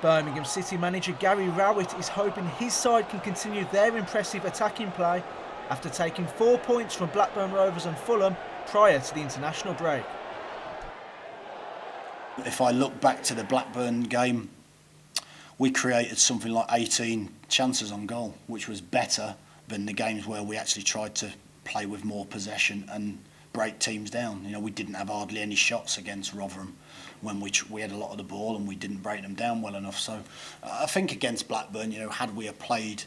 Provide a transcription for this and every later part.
Birmingham City manager Gary Rowett is hoping his side can continue their impressive attacking play after taking 4 points from Blackburn Rovers and Fulham prior to the international break. If I look back to the Blackburn game, we created something like 18 chances on goal, which was better than the games where we actually tried to play with more possession and break teams down. You know, we didn't have hardly any shots against Rotherham when we had a lot of the ball and we didn't break them down well enough. So I think against Blackburn, you know, had we played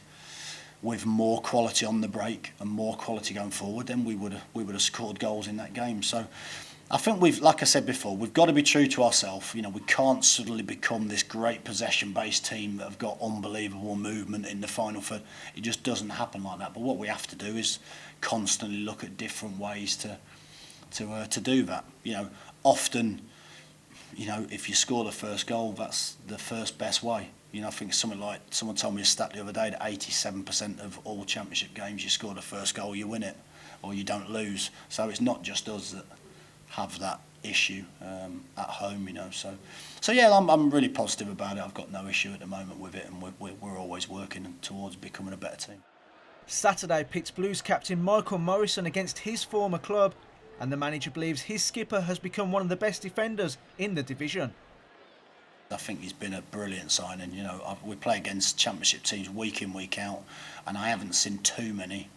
with more quality on the break and more quality going forward, then we would have scored goals in that game. So I think like I said before, we've got to be true to ourselves. You know, we can't suddenly become this great possession-based team that have got unbelievable movement in the final third. It just doesn't happen like that. But what we have to do is constantly look at different ways to do that. You know, often, you know, if you score the first goal, that's the first best way. You know, I think someone told me a stat the other day that 87% of all championship games, you score the first goal, you win it, or you don't lose. So it's not just us that have that issue at home, you know. So yeah, I'm really positive about it. I've got no issue at the moment with it, and we're always working towards becoming a better team. Saturday pits Blues captain Michael Morrison against his former club, and the manager believes his skipper has become one of the best defenders in the division. I think he's been a brilliant signing. You know, we play against championship teams week in, week out, and I haven't seen too many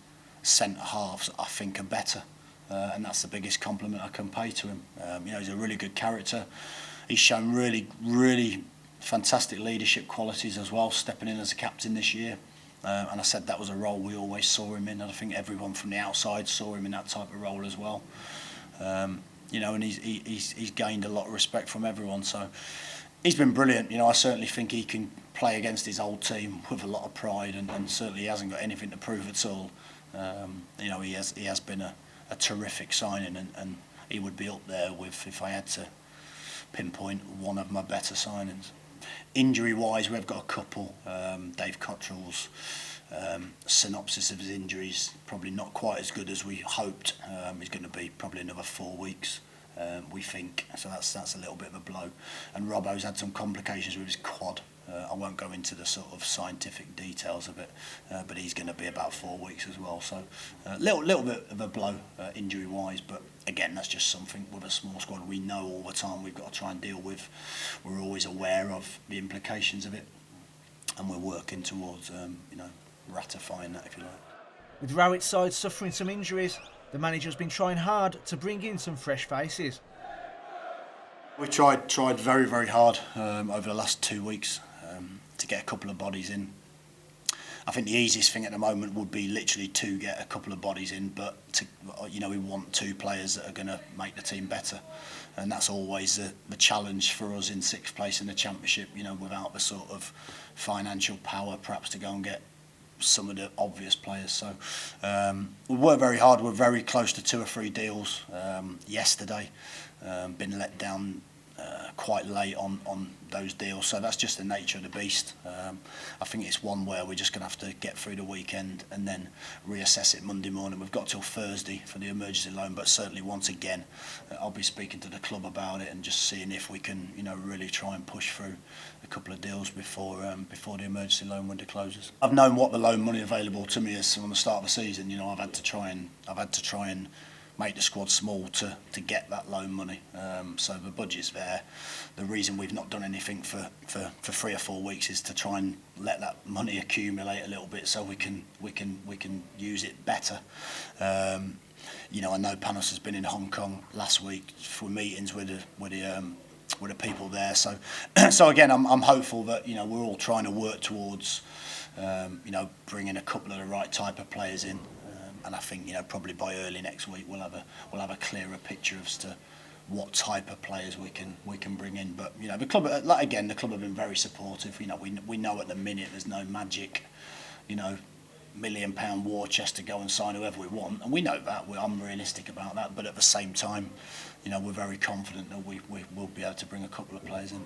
centre halves I think are better. And that's the biggest compliment I can pay to him. You know, he's a really good character. He's shown really fantastic leadership qualities as well, stepping in as a captain this year. And I said that was a role we always saw him in, and I think everyone from the outside saw him in that type of role as well. You know, and he's gained a lot of respect from everyone. So he's been brilliant. You know, I certainly think he can play against his old team with a lot of pride, and certainly he hasn't got anything to prove at all. You know, he has been a terrific signing, and he would be up there with, if I had to pinpoint, one of my better signings. Injury-wise, we've got a couple. Dave Cottrell's synopsis of his injuries, probably not quite as good as we hoped. He's going to be probably another 4 weeks, we think. So that's a little bit of a blow. And Robbo's had some complications with his quad. I won't go into the sort of scientific details of it, but he's going to be about 4 weeks as well. So a little bit of a blow injury-wise, but again, that's just something with a small squad we know all the time we've got to try and deal with. We're always aware of the implications of it, and we're working towards you know, ratifying that, if you like. With Rowett's side suffering some injuries, the manager's been trying hard to bring in some fresh faces. We tried very hard over the last 2 weeks to get a couple of bodies in. I think the easiest thing at the moment would be literally to get a couple of bodies in, but you know, we want 2 players that are going to make the team better, and that's always the challenge for us in 6th place in the championship. You know, without the sort of financial power perhaps to go and get some of the obvious players. So we worked very hard. We're very close to 2 or 3 deals yesterday. Been let down quite late on those deals, so that's just the nature of the beast. I think it's one where we're just going to have to get through the weekend and then reassess it Monday morning. We've got till Thursday for the emergency loan, but certainly once again I'll be speaking to the club about it and just seeing if we can, you know, really try and push through a couple of deals before the emergency loan window closes. I've known what the loan money available to me is from the start of the season. You know, I've had to try and make the squad small to get that loan money. So the budget's there. The reason we've not done anything for 3 or 4 weeks is to try and let that money accumulate a little bit so we can use it better. You know, I know Panos has been in Hong Kong last week for meetings with the people there. So again, I'm hopeful that, you know, we're all trying to work towards you know, bringing a couple of the right type of players in. And I think, you know, probably by early next week we'll have a clearer picture as to what type of players we can bring in. But you know, the club, like again, the club have been very supportive. You know, we know at the minute there's no magic, you know, £1 million war chest to go and sign whoever we want, and we know that. I'm realistic about that, but at the same time, you know, we're very confident that we will be able to bring a couple of players in.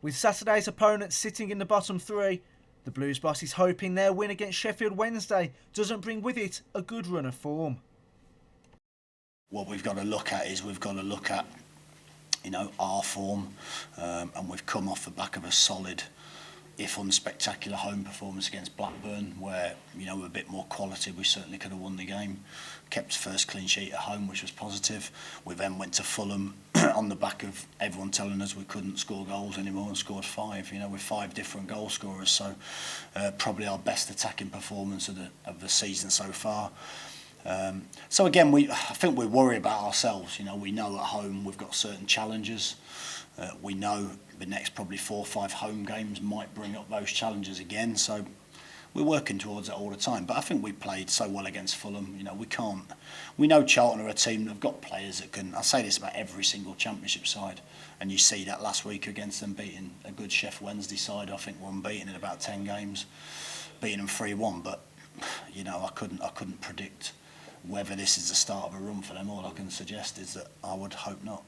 With Saturday's opponents sitting in the bottom 3, the Blues boss is hoping their win against Sheffield Wednesday doesn't bring with it a good run of form. What we've got to look at is our form, and we've come off the back of a solid, if unspectacular, home performance against Blackburn, where with a bit more quality we certainly could have won the game. Kept first clean sheet at home, which was positive. We then went to Fulham on the back of everyone telling us we couldn't score goals anymore, and scored 5. With 5 different goal scorers, so probably our best attacking performance of the season so far. So again, I think we worry about ourselves. We know at home we've got certain challenges. We know the next probably 4 or 5 home games might bring up those challenges again. So we're working towards it all the time. But I think we played so well against Fulham. We know Charlton are a team that've got players that can. I say this about every single Championship side, and you see that last week against them, beating a good Sheffield Wednesday side. I think we're unbeaten in about 10 games, beating them 3-1. But I couldn't predict whether this is the start of a run for them. All I can suggest is that I would hope not.